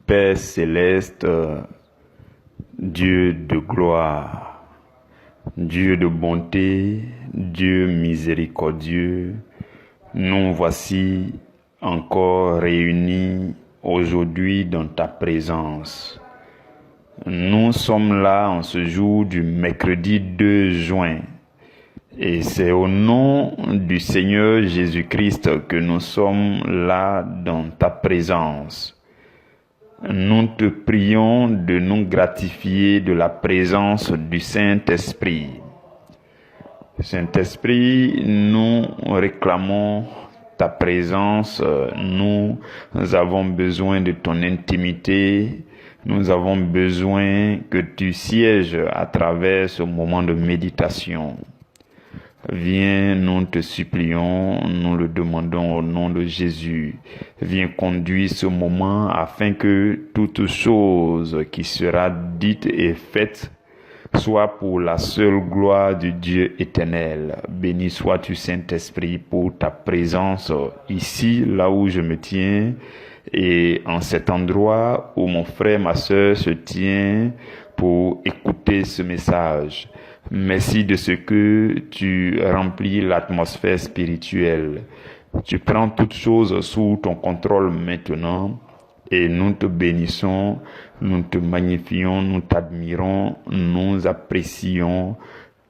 Père céleste, Dieu de gloire, Dieu de bonté, Dieu miséricordieux, nous voici encore réunis aujourd'hui dans ta présence. Nous sommes là en ce jour du mercredi 2 juin. Et c'est au nom du Seigneur Jésus-Christ que nous sommes là dans ta présence. Nous te prions de nous gratifier de la présence du Saint-Esprit. Saint-Esprit, nous réclamons ta présence. Nous avons besoin de ton intimité. Nous avons besoin que tu sièges à travers ce moment de méditation. Viens, nous te supplions, nous le demandons au nom de Jésus. Viens conduire ce moment afin que toute chose qui sera dite et faite soit pour la seule gloire du Dieu éternel. Béni sois-tu, Saint-Esprit, pour ta présence ici, là où je me tiens, et en cet endroit où mon frère, ma sœur se tient pour écouter ce message. Merci de ce que tu remplis l'atmosphère spirituelle. Tu prends toutes choses sous ton contrôle maintenant et nous te bénissons, nous te magnifions, nous t'admirons, nous apprécions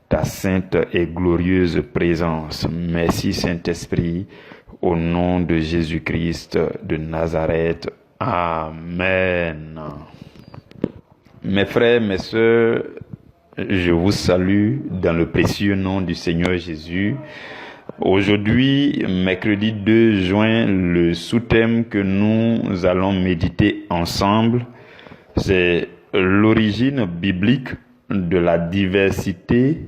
ta sainte et glorieuse présence. Merci Saint-Esprit, au nom de Jésus-Christ de Nazareth. Amen. Mes frères, mes sœurs, je vous salue dans le précieux nom du Seigneur Jésus. Aujourd'hui, mercredi 2 juin, le sous-thème que nous allons méditer ensemble, c'est l'origine biblique de la diversité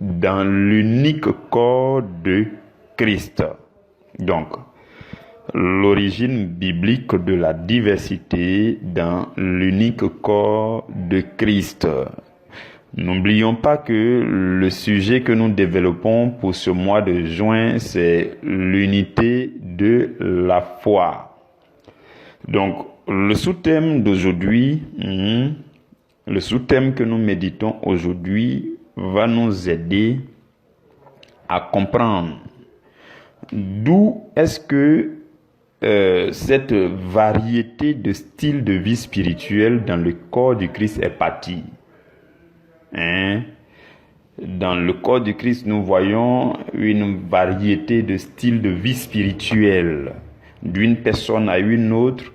dans l'unique corps de Christ. Donc, l'origine biblique de la diversité dans l'unique corps de Christ. N'oublions pas que le sujet que nous développons pour ce mois de juin, c'est l'unité de la foi. Donc, le sous-thème d'aujourd'hui, le sous-thème que nous méditons aujourd'hui va nous aider à comprendre d'où est-ce que cette variété de styles de vie spirituelle dans le corps du Christ est partie. Dans le corps du Christ, nous voyons une variété de styles de vie spirituelle, d'une personne à une autre,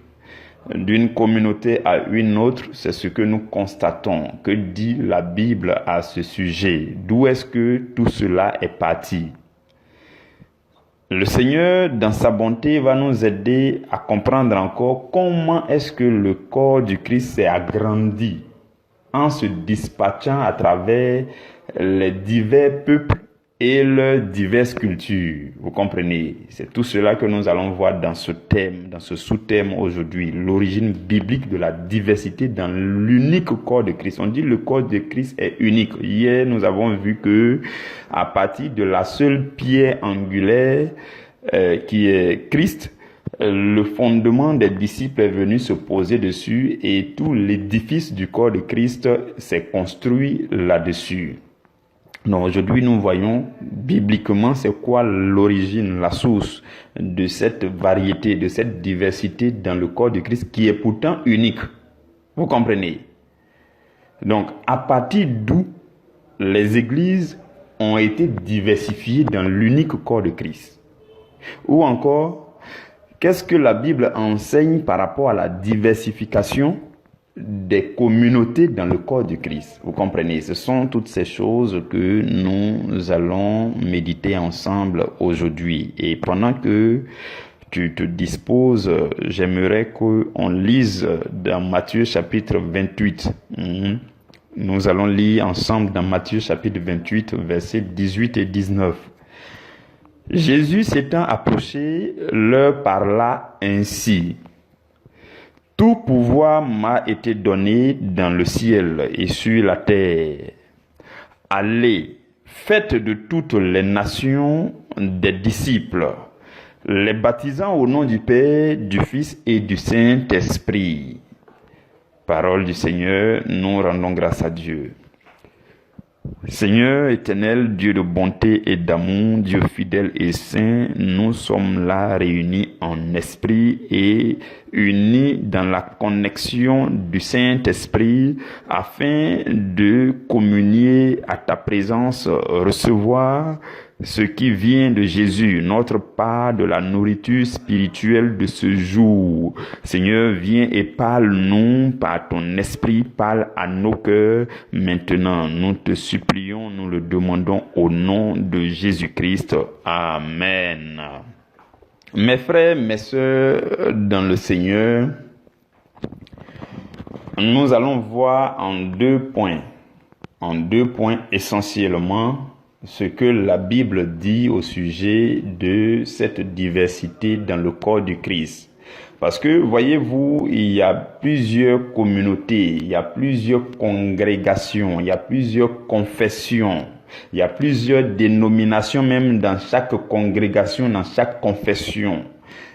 d'une communauté à une autre. C'est ce que nous constatons. Que dit la Bible à ce sujet? D'où est-ce que tout cela est parti? Le Seigneur, dans sa bonté, va nous aider à comprendre encore comment est-ce que le corps du Christ s'est agrandi en se dispatchant à travers les divers peuples et leurs diverses cultures. Vous comprenez? C'est tout cela que nous allons voir dans ce thème, dans ce sous-thème aujourd'hui. L'origine biblique de la diversité dans l'unique corps de Christ. On dit le corps de Christ est unique. Hier, nous avons vu que à partir de la seule pierre angulaire qui est Christ, le fondement des disciples est venu se poser dessus et tout l'édifice du corps de Christ s'est construit là-dessus. Donc aujourd'hui, nous voyons bibliquement c'est quoi l'origine, la source de cette variété, de cette diversité dans le corps de Christ qui est pourtant unique. Vous comprenez? Donc à partir d'où les églises ont été diversifiées dans l'unique corps de Christ? Ou encore, qu'est-ce que la Bible enseigne par rapport à la diversification des communautés dans le corps du Christ? Vous comprenez? Ce sont toutes ces choses que nous allons méditer ensemble aujourd'hui. Et pendant que tu te disposes, j'aimerais qu'on lise dans Matthieu chapitre 28. Nous allons lire ensemble dans Matthieu chapitre 28, versets 18 et 19. Jésus s'étant approché, leur parla ainsi. Tout pouvoir m'a été donné dans le ciel et sur la terre. Allez, faites de toutes les nations des disciples, les baptisant au nom du Père, du Fils et du Saint-Esprit, Parole du Seigneur, nous rendons grâce à Dieu. Seigneur éternel, Dieu de bonté et d'amour, Dieu fidèle et saint, nous sommes là réunis en esprit et unis dans la connexion du Saint-Esprit afin de communier à ta présence, recevoir ce qui vient de Jésus, notre part de la nourriture spirituelle de ce jour. Seigneur, viens et parle-nous par ton esprit, parle à nos cœurs maintenant. Nous te supplions, nous le demandons au nom de Jésus-Christ. Amen. Mes frères, mes sœurs dans le Seigneur, nous allons voir en deux points essentiellement, ce que la Bible dit au sujet de cette diversité dans le corps du Christ. Parce que, voyez-vous, il y a plusieurs communautés, il y a plusieurs congrégations, il y a plusieurs confessions, il y a plusieurs dénominations même dans chaque congrégation, dans chaque confession.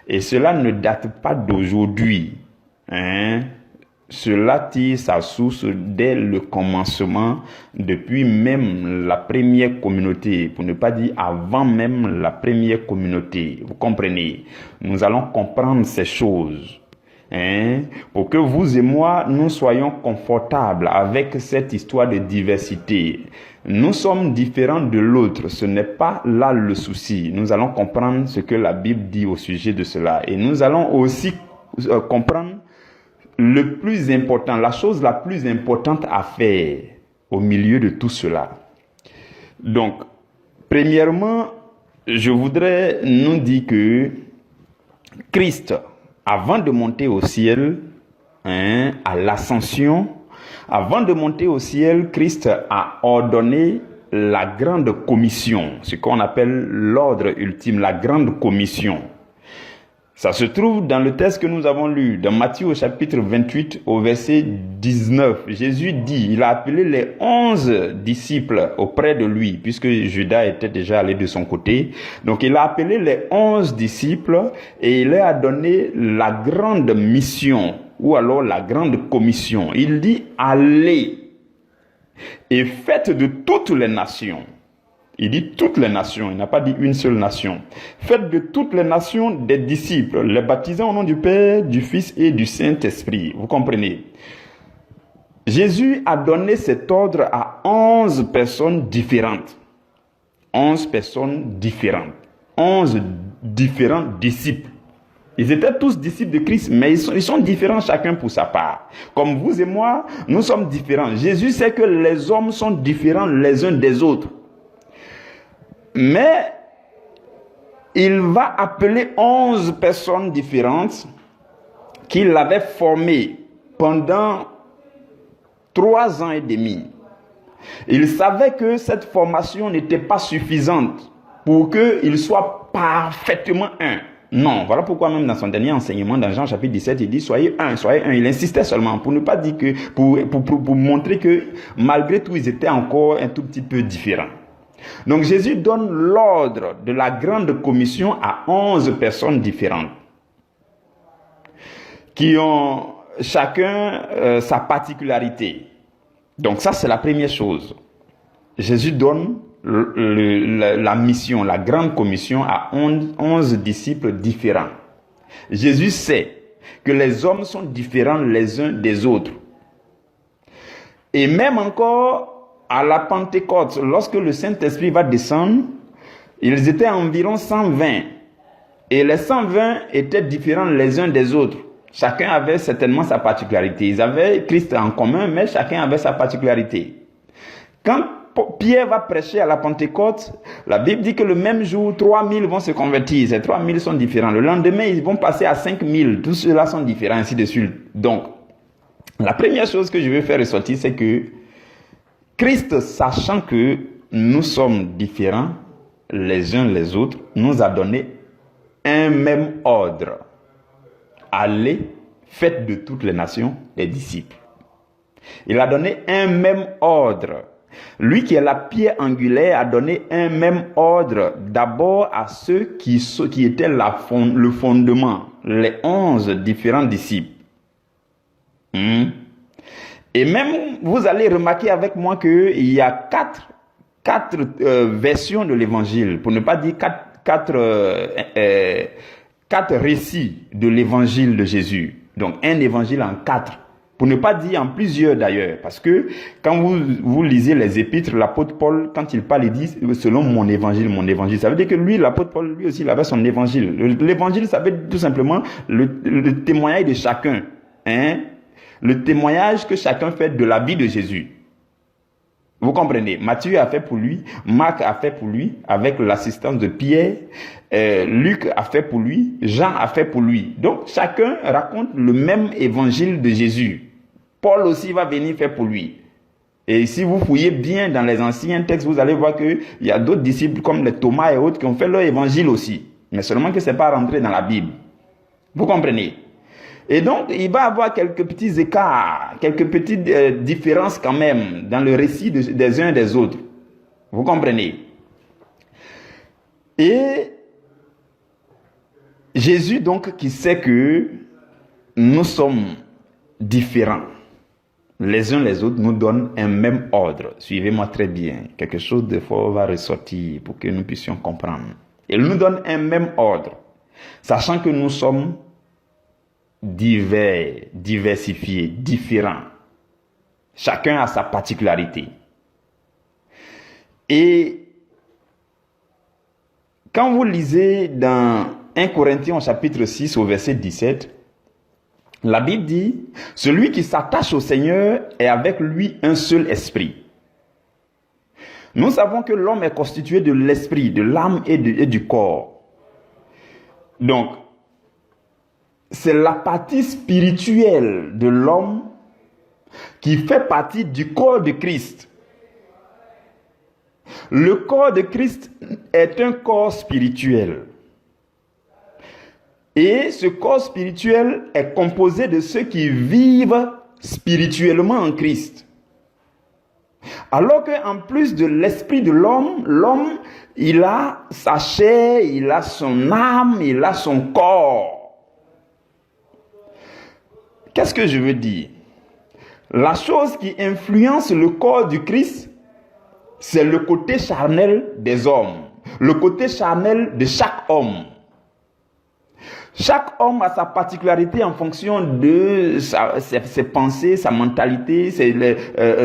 Et cela ne date pas d'aujourd'hui, Cela tire sa source dès le commencement, depuis même la première communauté, pour ne pas dire avant même la première communauté. Vous comprenez? Nous allons comprendre ces choses, pour que vous et moi, nous soyons confortables avec cette histoire de diversité. Nous sommes différents de l'autre, ce n'est pas là le souci. Nous allons comprendre ce que la Bible dit au sujet de cela. Et nous allons aussi comprendre le plus important, la chose la plus importante à faire au milieu de tout cela. Donc, premièrement, je voudrais nous dire que Christ, avant de monter au ciel, à l'ascension, avant de monter au ciel, Christ a ordonné la grande commission, ce qu'on appelle l'ordre ultime, la grande commission. Ça se trouve dans le texte que nous avons lu, dans Matthieu au chapitre 28 au verset 19. Jésus dit, il a appelé les 11 disciples auprès de lui, puisque Judas était déjà allé de son côté. Donc il a appelé les 11 disciples et il leur a donné la grande mission, ou alors la grande commission. Il dit, allez et faites de toutes les nations. Il dit toutes les nations, il n'a pas dit une seule nation. Faites de toutes les nations des disciples, les baptisant au nom du Père, du Fils et du Saint-Esprit. Vous comprenez? Jésus a donné cet ordre à 11 personnes différentes. 11 personnes différentes. 11 différents disciples. Ils étaient tous disciples de Christ, mais ils sont différents chacun pour sa part. Comme vous et moi, nous sommes différents. Jésus sait que les hommes sont différents les uns des autres. Mais il va appeler 11 personnes différentes qu'il avait formées pendant 3 ans et demi. Il savait que cette formation n'était pas suffisante pour qu'il soit parfaitement un. Non, voilà pourquoi même dans son dernier enseignement, dans Jean chapitre 17, il dit soyez un, soyez un. Il insistait seulement pour ne pas dire que, pour montrer que malgré tout, ils étaient encore un tout petit peu différents. Donc Jésus donne l'ordre de la grande commission à 11 personnes différentes qui ont chacun sa particularité. Donc ça c'est la première chose. Jésus donne la mission, la grande commission à 11 disciples différents. Jésus sait que les hommes sont différents les uns des autres. Et même encore à la Pentecôte, lorsque le Saint-Esprit va descendre, ils étaient environ 120. Et les 120 étaient différents les uns des autres. Chacun avait certainement sa particularité. Ils avaient Christ en commun, mais chacun avait sa particularité. Quand Pierre va prêcher à la Pentecôte, la Bible dit que le même jour, 3000 vont se convertir. Ces 3000 sont différents. Le lendemain, ils vont passer à 5000. Tous ceux-là sont différents, ainsi de suite. Donc, la première chose que je veux faire ressortir, c'est que Christ, sachant que nous sommes différents les uns les autres, nous a donné un même ordre. Allez, faites de toutes les nations des disciples. Il a donné un même ordre. Lui qui est la pierre angulaire a donné un même ordre d'abord à ceux qui étaient le fondement, les 11 différents disciples. Et même, vous allez remarquer avec moi qu'il y a quatre versions de l'évangile, pour ne pas dire quatre récits de l'évangile de Jésus. Donc, un évangile en 4. Pour ne pas dire en plusieurs d'ailleurs. Parce que quand vous lisez les épîtres, l'apôtre Paul, quand il parle, il dit selon mon évangile. Ça veut dire que lui, l'apôtre Paul, lui aussi, il avait son évangile. L'évangile, ça veut dire tout simplement le témoignage de chacun. Hein? Le témoignage que chacun fait de la vie de Jésus. Vous comprenez? Matthieu a fait pour lui, Marc a fait pour lui, avec l'assistance de Pierre, Luc a fait pour lui, Jean a fait pour lui. Donc, chacun raconte le même évangile de Jésus. Paul aussi va venir faire pour lui. Et si vous fouillez bien dans les anciens textes, vous allez voir qu'il y a d'autres disciples comme les Thomas et autres qui ont fait leur évangile aussi. Mais seulement que ce n'est pas rentré dans la Bible. Vous comprenez? Et donc, il va y avoir quelques petits écarts, quelques petites différences quand même dans le récit des uns et des autres. Vous comprenez? Et Jésus, donc, qui sait que nous sommes différents les uns les autres, nous donne un même ordre. Suivez-moi très bien. Quelque chose de fort va ressortir pour que nous puissions comprendre. Il nous donne un même ordre, sachant que nous sommes divers, diversifiés, différents. Chacun a sa particularité. Et quand vous lisez dans 1 Corinthiens au chapitre 6 au verset 17, la Bible dit, celui qui s'attache au Seigneur est avec lui un seul esprit. Nous savons que l'homme est constitué de l'esprit, de l'âme et du corps. Donc, c'est la partie spirituelle de l'homme qui fait partie du corps de Christ. Le corps de Christ est un corps spirituel. Et ce corps spirituel est composé de ceux qui vivent spirituellement en Christ. Alors qu'en plus de l'esprit de l'homme, il a sa chair, il a son âme, il a son corps. Qu'est-ce que je veux dire? La chose qui influence le corps du Christ, c'est le côté charnel des hommes, le côté charnel de chaque homme. Chaque homme a sa particularité en fonction de ses pensées, sa mentalité,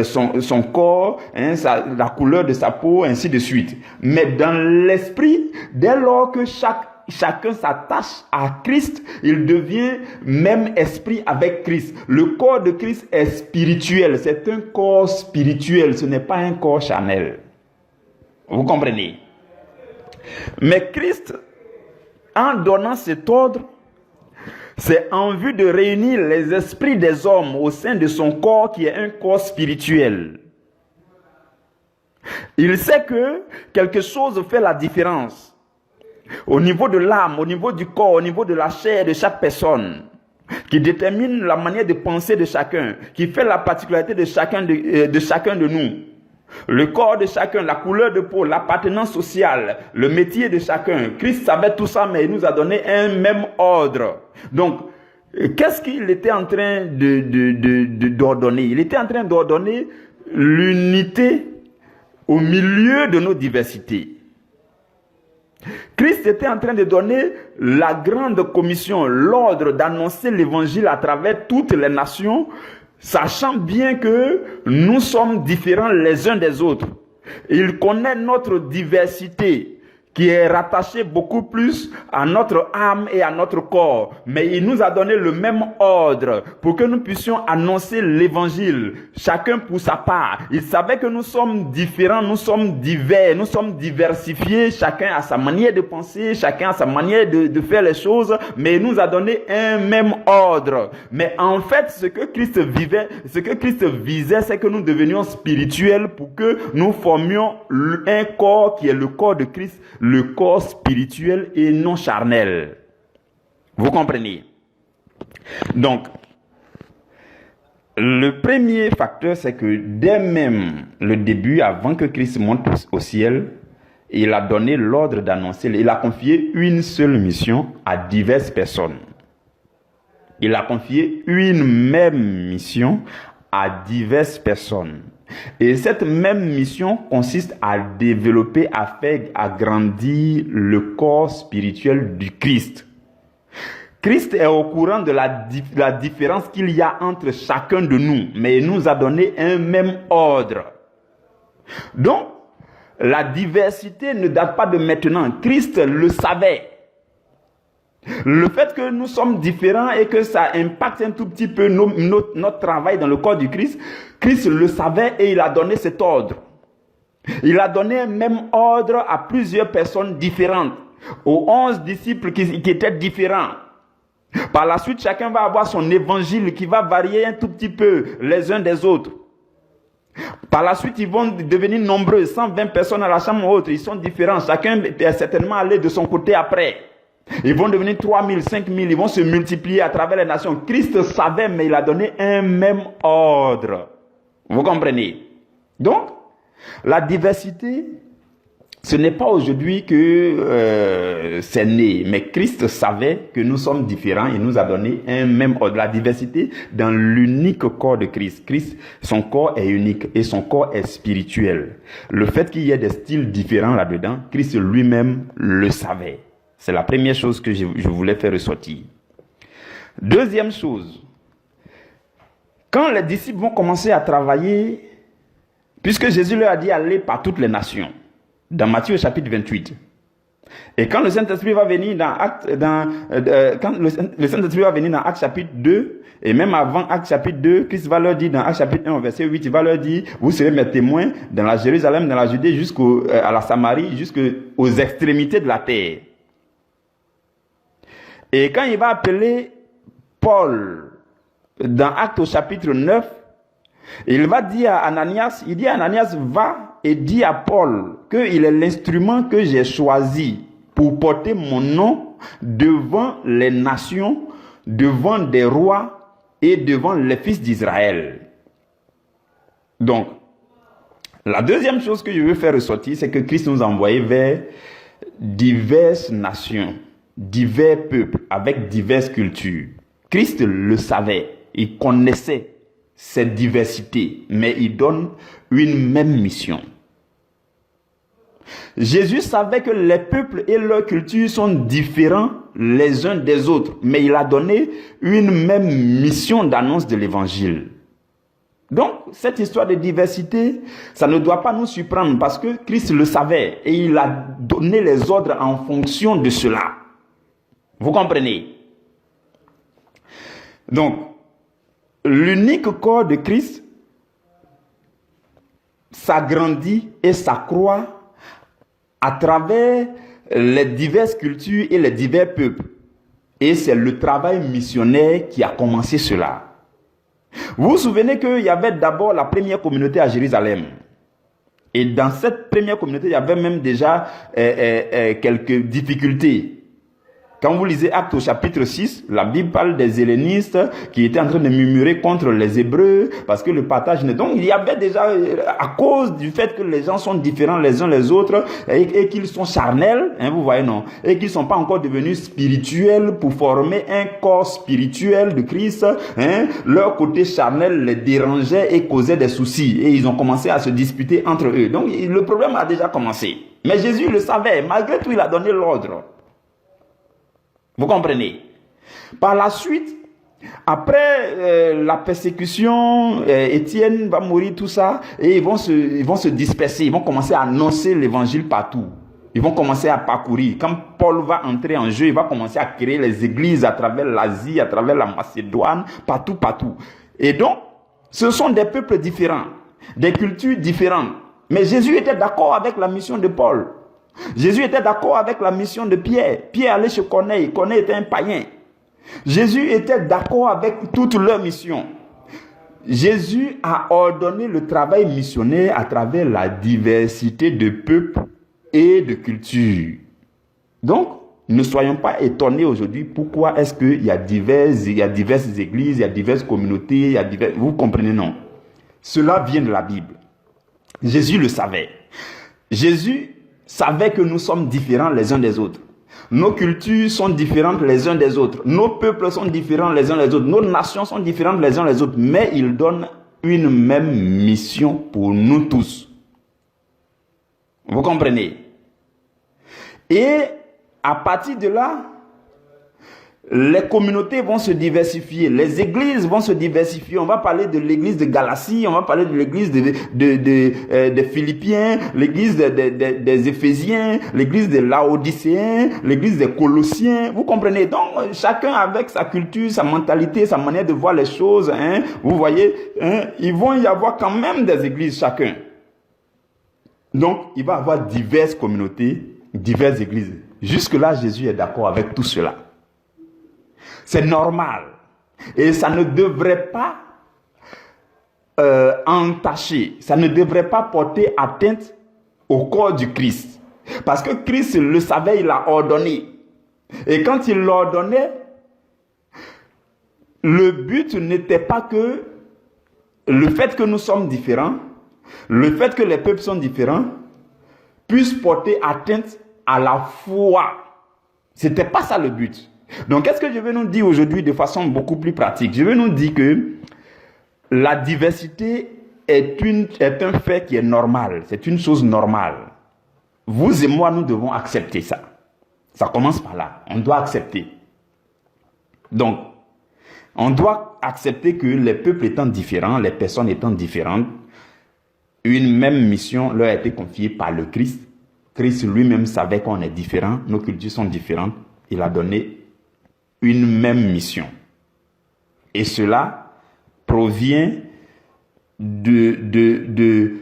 son corps, hein, la couleur de sa peau, ainsi de suite. Mais dans l'esprit, dès lors que chacun s'attache à Christ, il devient même esprit avec Christ. Le corps de Christ est spirituel, c'est un corps spirituel, ce n'est pas un corps charnel. Vous comprenez? Mais Christ, en donnant cet ordre, c'est en vue de réunir les esprits des hommes au sein de son corps qui est un corps spirituel. Il sait que quelque chose fait la différence. Au niveau de l'âme, au niveau du corps, au niveau de la chair de chaque personne, qui détermine la manière de penser de chacun, qui fait la particularité de chacun de nous. Le corps de chacun, la couleur de peau, l'appartenance sociale, le métier de chacun. Christ savait tout ça, mais il nous a donné un même ordre. Donc, qu'est-ce qu'il était en train d'ordonner? Il était en train d'ordonner l'unité au milieu de nos diversités. Christ était en train de donner la grande commission, l'ordre d'annoncer l'évangile à travers toutes les nations, sachant bien que nous sommes différents les uns des autres. Il connaît notre diversité qui est rattachée beaucoup plus à notre âme et à notre corps. Mais il nous a donné le même ordre pour que nous puissions annoncer l'évangile, chacun pour sa part. Il savait que nous sommes différents, nous sommes divers, nous sommes diversifiés, chacun a sa manière de penser, chacun a sa manière de faire les choses, mais il nous a donné un même ordre. Mais en fait, ce que Christ visait, c'est que nous devenions spirituels pour que nous formions un corps qui est le corps de Christ, le corps spirituel et non charnel. Vous comprenez? Donc, le premier facteur, c'est que dès même le début, avant que Christ monte au ciel, il a donné l'ordre d'annoncer, il a confié une seule mission à diverses personnes. Il a confié une même mission à diverses personnes. Et cette même mission consiste à développer, à faire agrandir le corps spirituel du Christ. Christ est au courant de la différence qu'il y a entre chacun de nous, mais il nous a donné un même ordre. Donc, la diversité ne date pas de maintenant. Christ le savait. Le fait que nous sommes différents et que ça impacte un tout petit peu notre travail dans le corps du Christ, Christ le savait et il a donné cet ordre. Il a donné un même ordre à plusieurs personnes différentes, aux 11 disciples qui étaient différents. Par la suite, chacun va avoir son évangile qui va varier un tout petit peu les uns des autres. Par la suite, ils vont devenir nombreux, 120 personnes à la chambre haute, ils sont différents, chacun est certainement allé de son côté après. Ils vont devenir 3000, 5000, ils vont se multiplier à travers les nations. Christ savait, mais il a donné un même ordre. Vous comprenez? Donc, la diversité, ce n'est pas aujourd'hui que c'est né, mais Christ savait que nous sommes différents et nous a donné un même ordre. La diversité dans l'unique corps de Christ. Christ, son corps est unique et son corps est spirituel. Le fait qu'il y ait des styles différents là-dedans, Christ lui-même le savait. C'est la première chose que je voulais faire ressortir. Deuxième chose, quand les disciples vont commencer à travailler, puisque Jésus leur a dit aller par toutes les nations, dans Matthieu chapitre 28. Et quand le Saint-Esprit va venir dans Actes chapitre 2, et même avant Actes chapitre 2, Christ va leur dire dans Actes chapitre 1 verset 8, il va leur dire, vous serez mes témoins dans la Jérusalem, dans la Judée, jusqu'à la Samarie, jusqu'aux extrémités de la terre. Et quand il va appeler Paul dans Actes au chapitre 9, il va dire à Ananias, il dit à Ananias, va et dis à Paul qu'il est l'instrument que j'ai choisi pour porter mon nom devant les nations, devant des rois et devant les fils d'Israël. Donc, la deuxième chose que je veux faire ressortir, c'est que Christ nous a envoyés vers diverses nations, divers peuples, avec diverses cultures. Christ le savait, il connaissait cette diversité, mais il donne une même mission. Jésus savait que les peuples et leurs cultures sont différents les uns des autres, mais il a donné une même mission d'annonce de l'évangile. Donc, cette histoire de diversité, ça ne doit pas nous surprendre parce que Christ le savait et il a donné les ordres en fonction de cela. Vous comprenez? Donc, l'unique corps de Christ s'agrandit et s'accroît à travers les diverses cultures et les divers peuples. Et c'est le travail missionnaire qui a commencé cela. Vous vous souvenez qu'il y avait d'abord la première communauté à Jérusalem. Et dans cette première communauté, il y avait même déjà quelques difficultés. Quand vous lisez Actes au chapitre 6, la Bible parle des hellénistes qui étaient en train de murmurer contre les Hébreux parce que le partage... Donc il y avait déjà, à cause du fait que les gens sont différents les uns les autres et qu'ils sont charnels, hein, vous voyez non, et qu'ils ne sont pas encore devenus spirituels pour former un corps spirituel de Christ, hein, leur côté charnel les dérangeait et causait des soucis et ils ont commencé à se disputer entre eux. Donc le problème a déjà commencé. Mais Jésus le savait, malgré tout il a donné l'ordre. Vous comprenez? Par la suite, après la persécution, Étienne va mourir, tout ça, et ils vont se disperser, ils vont commencer à annoncer l'évangile partout. Ils vont commencer à parcourir. Quand Paul va entrer en jeu, il va commencer à créer les églises à travers l'Asie, à travers la Macédoine, partout. Et donc, ce sont des peuples différents, des cultures différentes. Mais Jésus était d'accord avec la mission de Paul. Jésus était d'accord avec la mission de Pierre. Pierre allait chez Corneille. Corneille était un païen. Jésus était d'accord avec toute leur mission. Jésus a ordonné le travail missionnaire à travers la diversité de peuples et de cultures. Donc, ne soyons pas étonnés aujourd'hui pourquoi est-ce qu'il y a diverses églises, il y a diverses communautés, vous comprenez, non? Cela vient de la Bible. Jésus le savait. Jésus savait que nous sommes différents les uns des autres. Nos cultures sont différentes les uns des autres. Nos peuples sont différents les uns des autres. Nos nations sont différentes les uns des autres. Mais il donne une même mission pour nous tous. Vous comprenez? Et à partir de là, les communautés vont se diversifier, les églises vont se diversifier. On va parler de l'église de Galatie, on va parler de l'église des Philippiens, l'église des Éphésiens, l'église des Laodicéens, l'église des Colossiens. Vous comprenez? Donc, chacun avec sa culture, sa mentalité, sa manière de voir les choses. Hein, vous voyez, hein, il va y avoir quand même des églises chacun. Donc, il va y avoir diverses communautés, diverses églises. Jusque-là, Jésus est d'accord avec tout cela. C'est normal. Et ça ne devrait pas entacher, ça ne devrait pas porter atteinte au corps du Christ. Parce que Christ le savait, il l'a ordonné. Et quand il l'ordonnait, le but n'était pas que le fait que nous sommes différents, le fait que les peuples sont différents, puisse porter atteinte à la foi. Ce n'était pas ça le but. Donc, qu'est-ce que je vais nous dire aujourd'hui de façon beaucoup plus pratique? Je vais nous dire que la diversité est un fait qui est normal. C'est une chose normale. Vous et moi, nous devons accepter ça. Ça commence par là. On doit accepter. Donc, on doit accepter que les peuples étant différents, les personnes étant différentes, une même mission leur a été confiée par le Christ. Christ lui-même savait qu'on est différents, nos cultures sont différentes. Il a donné une même mission. Et cela provient de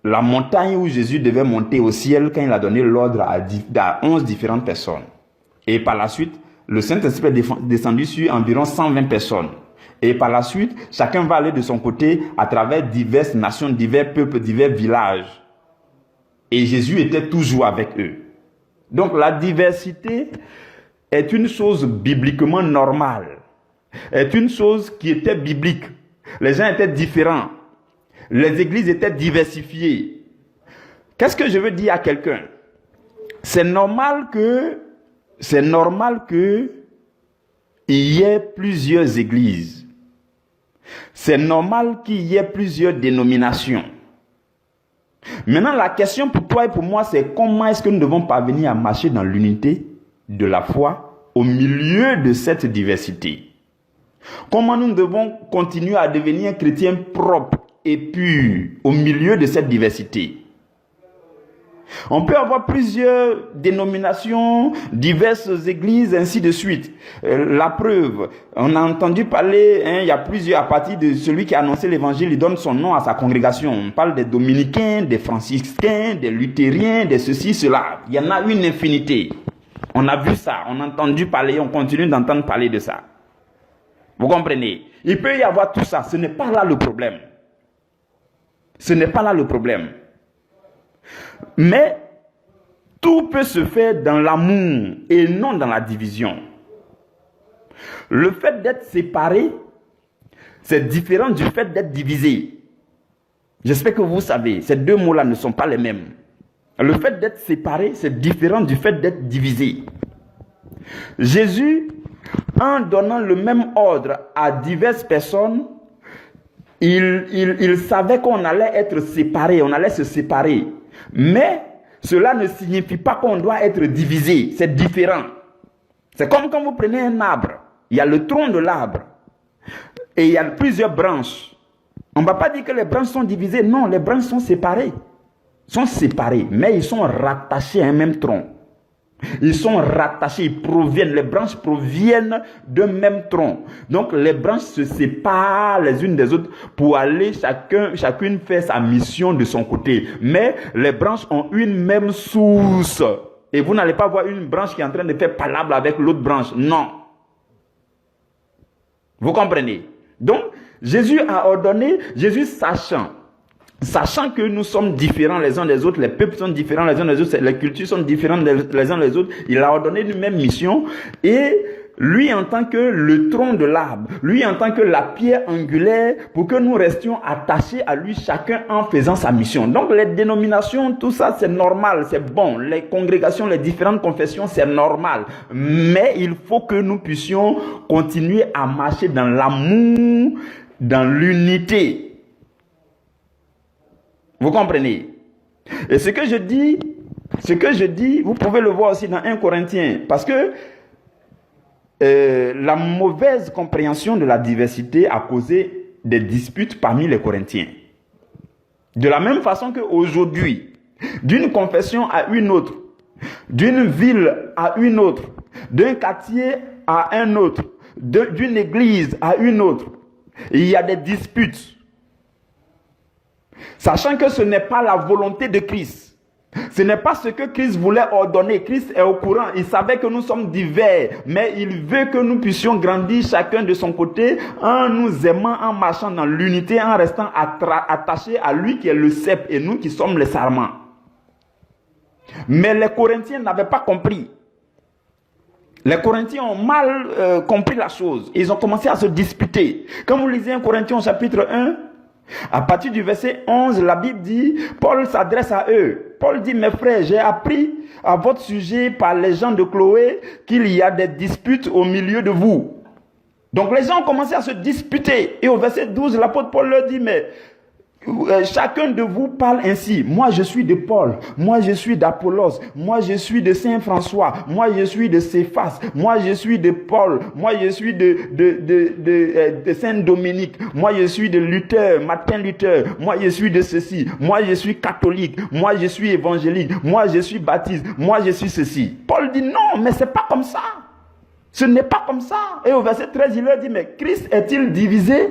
la montagne où Jésus devait monter au ciel quand il a donné l'ordre à 11 différentes personnes. Et par la suite, le Saint-Esprit est descendu sur environ 120 personnes. Et par la suite, chacun va aller de son côté à travers diverses nations, divers peuples, divers villages. Et Jésus était toujours avec eux. Donc la diversité est une chose bibliquement normale, est une chose qui était biblique. Les gens étaient différents, les églises étaient diversifiées. Qu'est-ce que je veux dire à quelqu'un? C'est normal que il y ait plusieurs églises. C'est normal qu'il y ait plusieurs dénominations. Maintenant, la question pour toi et pour moi, c'est comment est-ce que nous devons parvenir à marcher dans l'unité de la foi au milieu de cette diversité? Comment nous devons continuer à devenir chrétiens propres et purs au milieu de cette diversité? On peut avoir plusieurs dénominations, diverses églises, ainsi de suite. La preuve, on a entendu parler, il y a plusieurs, à partir de celui qui a annoncé l'évangile, il donne son nom à sa congrégation. On parle des dominicains, des franciscains, des luthériens, des ceci, cela. Il y en a une infinité. On a vu ça, on a entendu parler, on continue d'entendre parler de ça. Vous comprenez? Il peut y avoir tout ça, ce n'est pas là le problème. Ce n'est pas là le problème. Mais tout peut se faire dans l'amour et non dans la division. Le fait d'être séparé, c'est différent du fait d'être divisé. J'espère que vous savez, ces deux mots-là ne sont pas les mêmes. Le fait d'être séparé, c'est différent du fait d'être divisé. Jésus, en donnant le même ordre à diverses personnes, il savait qu'on allait être séparés, on allait se séparer. Mais cela ne signifie pas qu'on doit être divisé, c'est différent. C'est comme quand vous prenez un arbre, il y a le tronc de l'arbre et il y a plusieurs branches. On ne va pas dire que les branches sont divisées, non, les branches sont séparées. Mais ils sont rattachés à un même tronc. Ils sont rattachés, les branches proviennent d'un même tronc. Donc les branches se séparent les unes des autres pour aller chacune faire sa mission de son côté. Mais les branches ont une même source. Et vous n'allez pas voir une branche qui est en train de faire palabre avec l'autre branche. Non. Vous comprenez? Donc, Jésus a ordonné, Jésus sachant que nous sommes différents les uns des autres, les peuples sont différents les uns des autres, les cultures sont différentes les uns des autres, il a ordonné une même mission, et lui en tant que le tronc de l'arbre, lui en tant que la pierre angulaire, pour que nous restions attachés à lui, chacun en faisant sa mission. Donc les dénominations, tout ça c'est normal, c'est bon, les congrégations, les différentes confessions, c'est normal, mais il faut que nous puissions continuer à marcher dans l'amour, dans l'unité. Vous comprenez? Et ce que je dis, vous pouvez le voir aussi dans 1 Corinthiens, parce que la mauvaise compréhension de la diversité a causé des disputes parmi les Corinthiens. De la même façon qu'aujourd'hui, d'une confession à une autre, d'une ville à une autre, d'un quartier à un autre, d'une église à une autre, il y a des disputes. Sachant que ce n'est pas la volonté de Christ. Ce n'est pas ce que Christ voulait ordonner. Christ est au courant. Il savait que nous sommes divers. Mais il veut que nous puissions grandir chacun de son côté en nous aimant, en marchant dans l'unité, en restant attachés à lui qui est le cep et nous qui sommes les sarments. Mais les Corinthiens n'avaient pas compris. Les Corinthiens ont mal compris la chose. Ils ont commencé à se disputer. Quand vous lisez 1 Corinthiens chapitre 1, à partir du verset 11, la Bible dit, Paul s'adresse à eux. Paul dit, mes frères, j'ai appris à votre sujet par les gens de Chloé qu'il y a des disputes au milieu de vous. Donc les gens ont commencé à se disputer. Et au verset 12, l'apôtre Paul leur dit, mais chacun de vous parle ainsi. Moi, je suis de Paul. Moi, je suis d'Apollos. Moi, je suis de Saint François. Moi, je suis de Céphas. Moi, je suis de Paul. Moi, je suis de Saint Dominique. Moi, je suis de Luther, Martin Luther. Moi, je suis de ceci. Moi, je suis catholique. Moi, je suis évangélique. Moi, je suis baptiste. Moi, je suis ceci. Paul dit non, mais c'est pas comme ça. Ce n'est pas comme ça. Et au verset 13, il leur dit, mais Christ est-il divisé?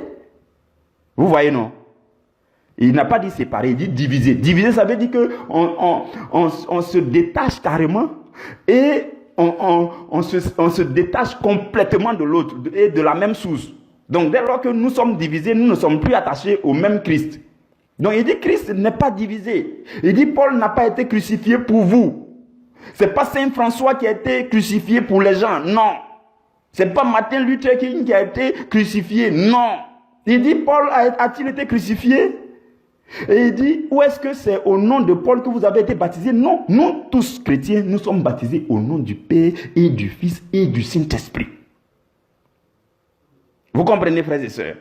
Vous voyez, non? Il n'a pas dit séparer, il dit diviser. Diviser, ça veut dire qu'on se détache carrément et on se détache complètement de l'autre et de la même source. Donc, dès lors que nous sommes divisés, nous ne sommes plus attachés au même Christ. Donc, il dit Christ n'est pas divisé. Il dit Paul n'a pas été crucifié pour vous. C'est pas Saint François qui a été crucifié pour les gens. Non. C'est pas Martin Luther King qui a été crucifié. Non. Il dit Paul a-t-il été crucifié? Et il dit, où est-ce que c'est au nom de Paul que vous avez été baptisés? Non, nous tous chrétiens, nous sommes baptisés au nom du Père et du Fils et du Saint-Esprit. Vous comprenez, frères et sœurs?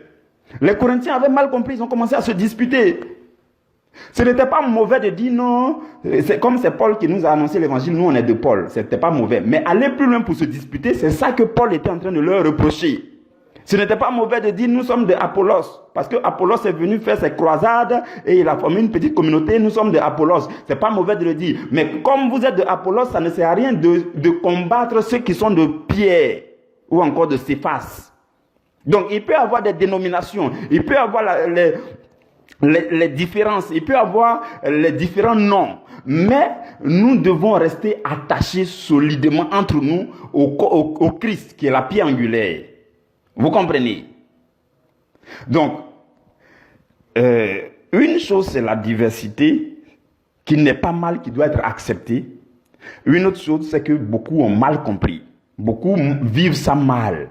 Les Corinthiens avaient mal compris, ils ont commencé à se disputer. Ce n'était pas mauvais de dire non, c'est comme c'est Paul qui nous a annoncé l'évangile, nous on est de Paul, ce n'était pas mauvais. Mais aller plus loin pour se disputer, c'est ça que Paul était en train de leur reprocher. Ce n'était pas mauvais de dire nous sommes de Apollos, parce que Apollos est venu faire ses croisades et il a formé une petite communauté, nous sommes de Apollos. C'est pas mauvais de le dire. Mais comme vous êtes de Apollos, ça ne sert à rien de combattre ceux qui sont de Pierre ou encore de Céphas. Donc il peut y avoir des dénominations, il peut y avoir les différences, il peut y avoir les différents noms. Mais nous devons rester attachés solidement entre nous au Christ qui est la pierre angulaire. Vous comprenez? Donc, une chose, c'est la diversité qui n'est pas mal, qui doit être acceptée. Une autre chose, c'est que beaucoup ont mal compris. Beaucoup vivent ça mal.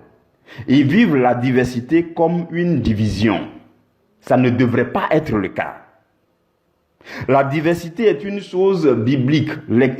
Ils vivent la diversité comme une division. Ça ne devrait pas être le cas. La diversité est une chose biblique.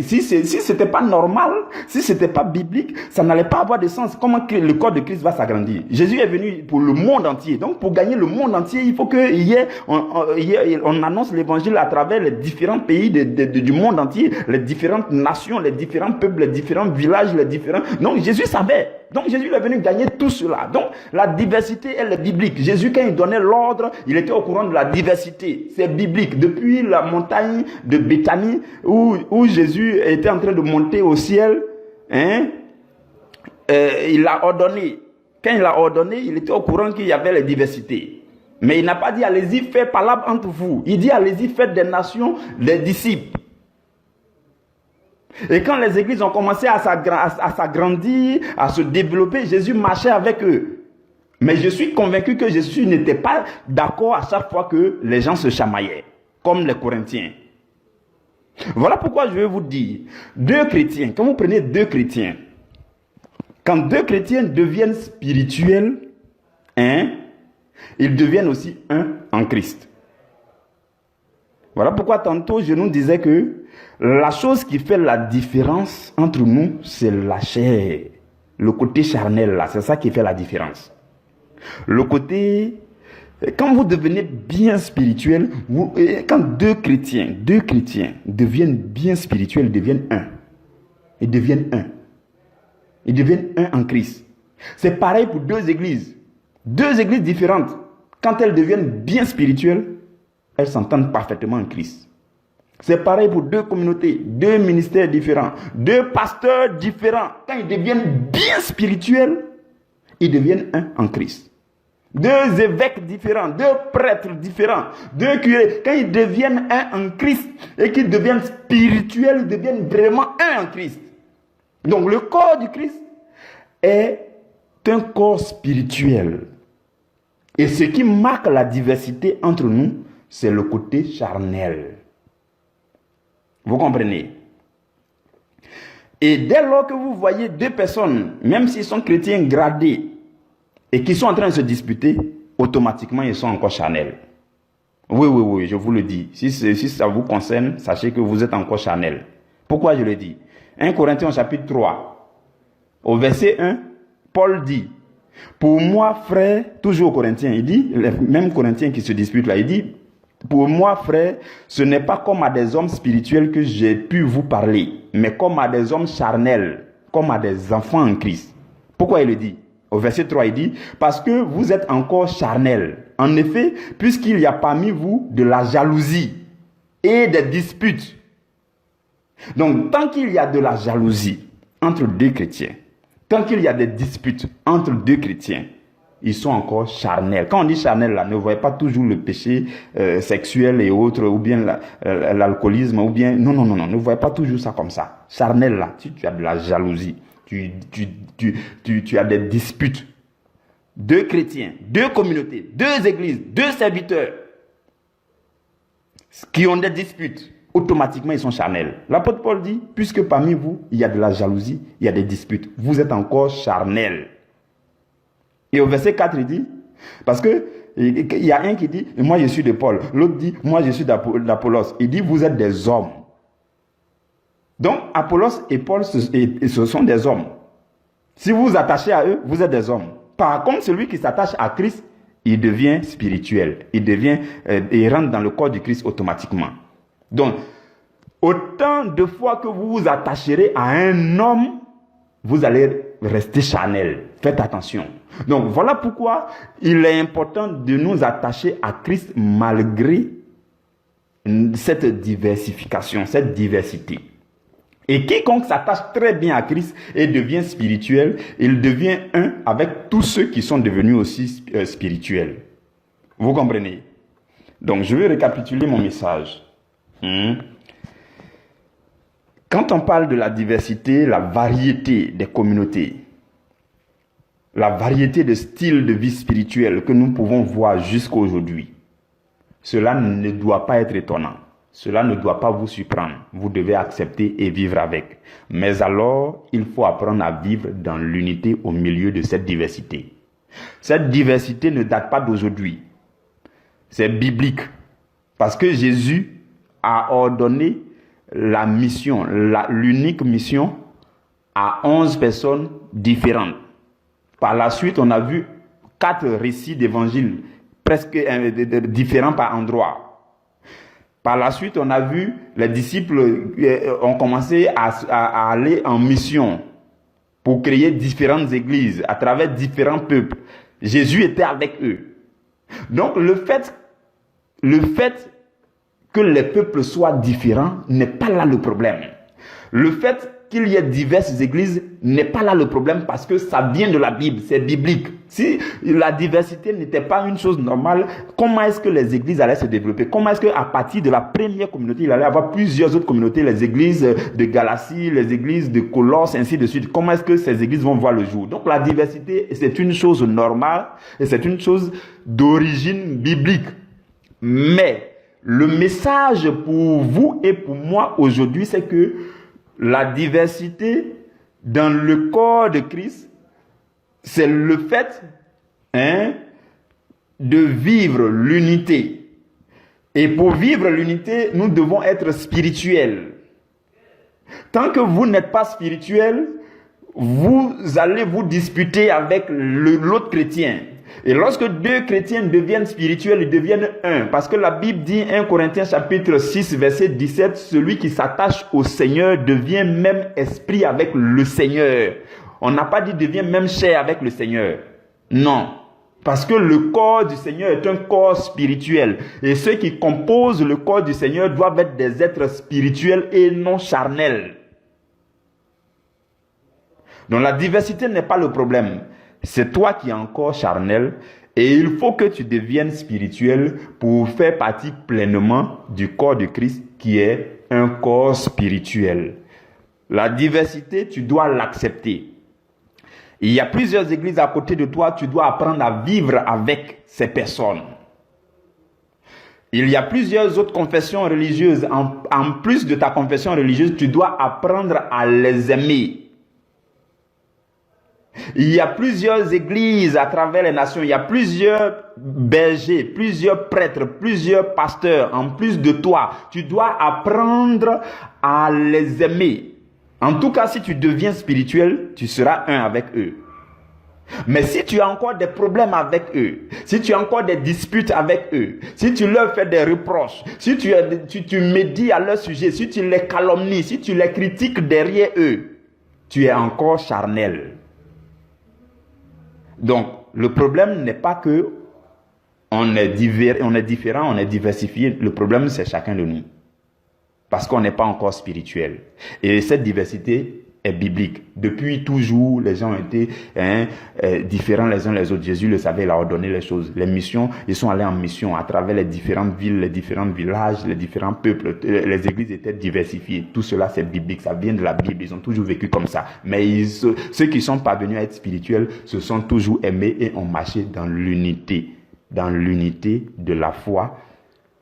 Si ce n'était pas normal, si ce n'était pas biblique, ça n'allait pas avoir de sens. Comment le corps de Christ va s'agrandir? Jésus est venu pour le monde entier. Donc pour gagner le monde entier, il faut qu'on annonce l'évangile à travers les différents pays du monde entier, les différentes nations, les différents peuples, les différents villages, les différents... Donc Jésus savait. Donc Jésus est venu gagner tout cela. Donc la diversité, elle est biblique. Jésus, quand il donnait l'ordre, il était au courant de la diversité. C'est biblique. Depuis la montagne de Béthanie, où Jésus était en train de monter au ciel, il a ordonné. Quand il a ordonné, il était au courant qu'il y avait la diversité. Mais il n'a pas dit, allez-y, faites palabre entre vous. Il dit, allez-y, faites des nations, des disciples. Et quand les églises ont commencé à s'agrandir, à se développer, Jésus marchait avec eux. Mais je suis convaincu que Jésus n'était pas d'accord à chaque fois que les gens se chamaillaient, comme les Corinthiens. Voilà pourquoi je vais vous dire, deux chrétiens, quand vous prenez deux chrétiens, quand deux chrétiens deviennent spirituels, ils deviennent aussi un en Christ. Voilà pourquoi tantôt je nous disais que la chose qui fait la différence entre nous, c'est la chair. Le côté charnel là, c'est ça qui fait la différence. Le côté Quand vous devenez bien spirituel, quand deux chrétiens deviennent bien spirituels, ils deviennent un. Ils deviennent un. Ils deviennent un en Christ. C'est pareil pour deux églises. Deux églises différentes. Quand elles deviennent bien spirituelles, elles s'entendent parfaitement en Christ. C'est pareil pour deux communautés, deux ministères différents, deux pasteurs différents. Quand ils deviennent bien spirituels, ils deviennent un en Christ. Deux évêques différents, deux prêtres différents, deux curés. Quand ils deviennent un en Christ et qu'ils deviennent spirituels, ils deviennent vraiment un en Christ. Donc le corps du Christ est un corps spirituel. Et ce qui marque la diversité entre nous, c'est le côté charnel. Vous comprenez? Et dès lors que vous voyez deux personnes, même s'ils sont chrétiens gradés, et qui sont en train de se disputer, automatiquement ils sont encore charnels. Oui, je vous le dis. Si ça vous concerne, sachez que vous êtes encore charnels. Pourquoi je le dis? 1 Corinthiens chapitre 3, au verset 1, Paul dit, pour moi frère, toujours aux Corinthiens, il dit, les mêmes Corinthiens qui se disputent là, il dit, pour moi frère, ce n'est pas comme à des hommes spirituels que j'ai pu vous parler, mais comme à des hommes charnels, comme à des enfants en Christ. Pourquoi il le dit? Au verset 3, il dit, parce que vous êtes encore charnels. En effet, puisqu'il y a parmi vous de la jalousie et des disputes. Donc, tant qu'il y a de la jalousie entre deux chrétiens, tant qu'il y a des disputes entre deux chrétiens, ils sont encore charnels. Quand on dit charnel, là, ne voyez pas toujours le péché sexuel et autres, ou bien l'alcoolisme, ou bien... Non, ne voyez pas toujours ça comme ça. Charnel, là, si tu as de la jalousie, tu as des disputes. Deux chrétiens, deux communautés, deux églises, deux serviteurs qui ont des disputes, automatiquement ils sont charnels. L'apôtre Paul dit, puisque parmi vous, il y a de la jalousie, il y a des disputes, vous êtes encore charnels. Et au verset 4, il dit, parce que il y a un qui dit, moi je suis de Paul, l'autre dit, moi je suis d'Apollos. Il dit, vous êtes des hommes. Donc, Apollos et Paul, ce sont des hommes. Si vous vous attachez à eux, vous êtes des hommes. Par contre, celui qui s'attache à Christ, il devient spirituel. Il rentre dans le corps du Christ automatiquement. Donc, autant de fois que vous vous attacherez à un homme, vous allez rester charnel. Faites attention. Donc, voilà pourquoi il est important de nous attacher à Christ malgré cette diversification, cette diversité. Et quiconque s'attache très bien à Christ et devient spirituel, il devient un avec tous ceux qui sont devenus aussi spirituels. Vous comprenez? Donc, je vais récapituler mon message. Quand on parle de la diversité, la variété des communautés, la variété de styles de vie spirituelle que nous pouvons voir jusqu'à aujourd'hui, cela ne doit pas être étonnant. Cela ne doit pas vous surprendre. Vous devez accepter et vivre avec. Mais alors, il faut apprendre à vivre dans l'unité au milieu de cette diversité. Cette diversité ne date pas d'aujourd'hui. C'est biblique. Parce que Jésus a ordonné la mission, l'unique mission à 11 personnes différentes. Par la suite, on a vu 4 récits d'évangiles presque différents par endroit. Par la suite, on a vu les disciples ont commencé à aller en mission pour créer différentes églises à travers différents peuples. Jésus était avec eux. Donc, le fait que les peuples soient différents n'est pas là le problème. Le fait qu'il y ait diverses églises n'est pas là le problème parce que ça vient de la Bible, c'est biblique. Si la diversité n'était pas une chose normale, comment est-ce que les églises allaient se développer? Comment est-ce qu'à partir de la première communauté, il allait y avoir plusieurs autres communautés, les églises de Galatie, les églises de Colosse, ainsi de suite? Comment est-ce que ces églises vont voir le jour? Donc la diversité, c'est une chose normale et c'est une chose d'origine biblique. Mais le message pour vous et pour moi aujourd'hui, c'est que la diversité dans le corps de Christ, c'est le fait de vivre l'unité. Et pour vivre l'unité, nous devons être spirituels. Tant que vous n'êtes pas spirituel, vous allez vous disputer avec l'autre chrétien. Et lorsque deux chrétiens deviennent spirituels, ils deviennent un. Parce que la Bible dit, 1 Corinthiens chapitre 6, verset 17, celui qui s'attache au Seigneur devient même esprit avec le Seigneur. On n'a pas dit devient même chair avec le Seigneur. Non. Parce que le corps du Seigneur est un corps spirituel. Et ceux qui composent le corps du Seigneur doivent être des êtres spirituels et non charnels. Donc la diversité n'est pas le problème. C'est toi qui es encore charnel et il faut que tu deviennes spirituel pour faire partie pleinement du corps de Christ qui est un corps spirituel. La diversité, tu dois l'accepter. Il y a plusieurs églises à côté de toi, tu dois apprendre à vivre avec ces personnes. Il y a plusieurs autres confessions religieuses. En plus de ta confession religieuse, tu dois apprendre à les aimer. Il y a plusieurs églises à travers les nations, il y a plusieurs bergers, plusieurs prêtres, plusieurs pasteurs. En plus de toi, tu dois apprendre à les aimer. En tout cas, si tu deviens spirituel, tu seras un avec eux. Mais si tu as encore des problèmes avec eux, si tu as encore des disputes avec eux, si tu leur fais des reproches, si tu médis à leur sujet, si tu les calomnies, si tu les critiques derrière eux, tu es encore charnel. Donc, le problème n'est pas que on est différent, on est diversifié. Le problème, c'est chacun de nous. Parce qu'on n'est pas encore spirituel. Et cette diversité est biblique. Depuis toujours, les gens ont été différents les uns les autres. Jésus le savait, il a ordonné les choses. Les missions, ils sont allés en mission à travers les différentes villes, les différents villages, les différents peuples. Les églises étaient diversifiées. Tout cela, c'est biblique. Ça vient de la Bible. Ils ont toujours vécu comme ça. Mais ceux qui sont parvenus à être spirituels se sont toujours aimés et ont marché dans l'unité. Dans l'unité de la foi,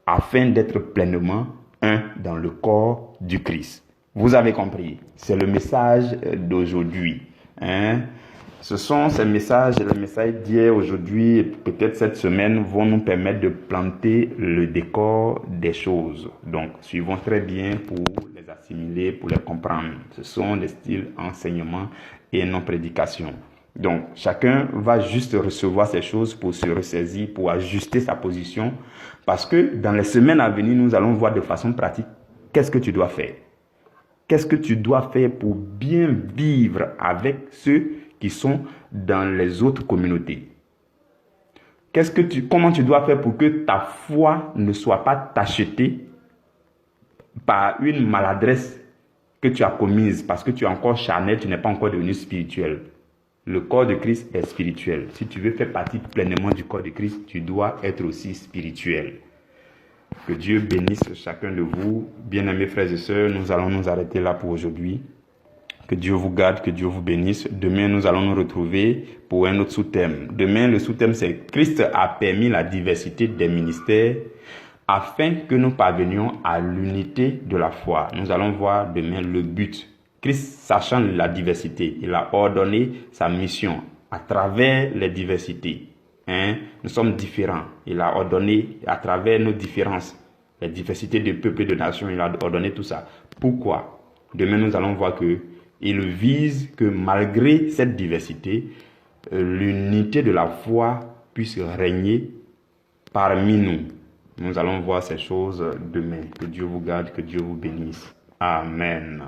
afin d'être pleinement un dans le corps du Christ. Vous avez compris, c'est le message d'aujourd'hui. Ce sont ces messages, les messages d'hier, aujourd'hui et peut-être cette semaine vont nous permettre de planter le décor des choses. Donc, suivons très bien pour les assimiler, pour les comprendre. Ce sont des styles enseignement et non prédication. Donc, chacun va juste recevoir ces choses pour se ressaisir, pour ajuster sa position. Parce que dans les semaines à venir, nous allons voir de façon pratique qu'est-ce que tu dois faire. Qu'est-ce que tu dois faire pour bien vivre avec ceux qui sont dans les autres communautés? Comment tu dois faire pour que ta foi ne soit pas tachetée par une maladresse que tu as commise parce que tu es encore charnel, tu n'es pas encore devenu spirituel. Le corps de Christ est spirituel. Si tu veux faire partie pleinement du corps de Christ, tu dois être aussi spirituel. Que Dieu bénisse chacun de vous. Bien-aimés frères et sœurs, nous allons nous arrêter là pour aujourd'hui. Que Dieu vous garde, que Dieu vous bénisse. Demain, nous allons nous retrouver pour un autre sous-thème. Demain, le sous-thème, c'est Christ a permis la diversité des ministères afin que nous parvenions à l'unité de la foi. Nous allons voir demain le but. Christ, sachant la diversité, il a ordonné sa mission à travers les diversités. Nous sommes différents. Il a ordonné à travers nos différences, les diversités de peuples et de nations, il a ordonné tout ça. Pourquoi? Demain, nous allons voir que il vise que malgré cette diversité, l'unité de la foi puisse régner parmi nous. Nous allons voir ces choses demain. Que Dieu vous garde, que Dieu vous bénisse. Amen.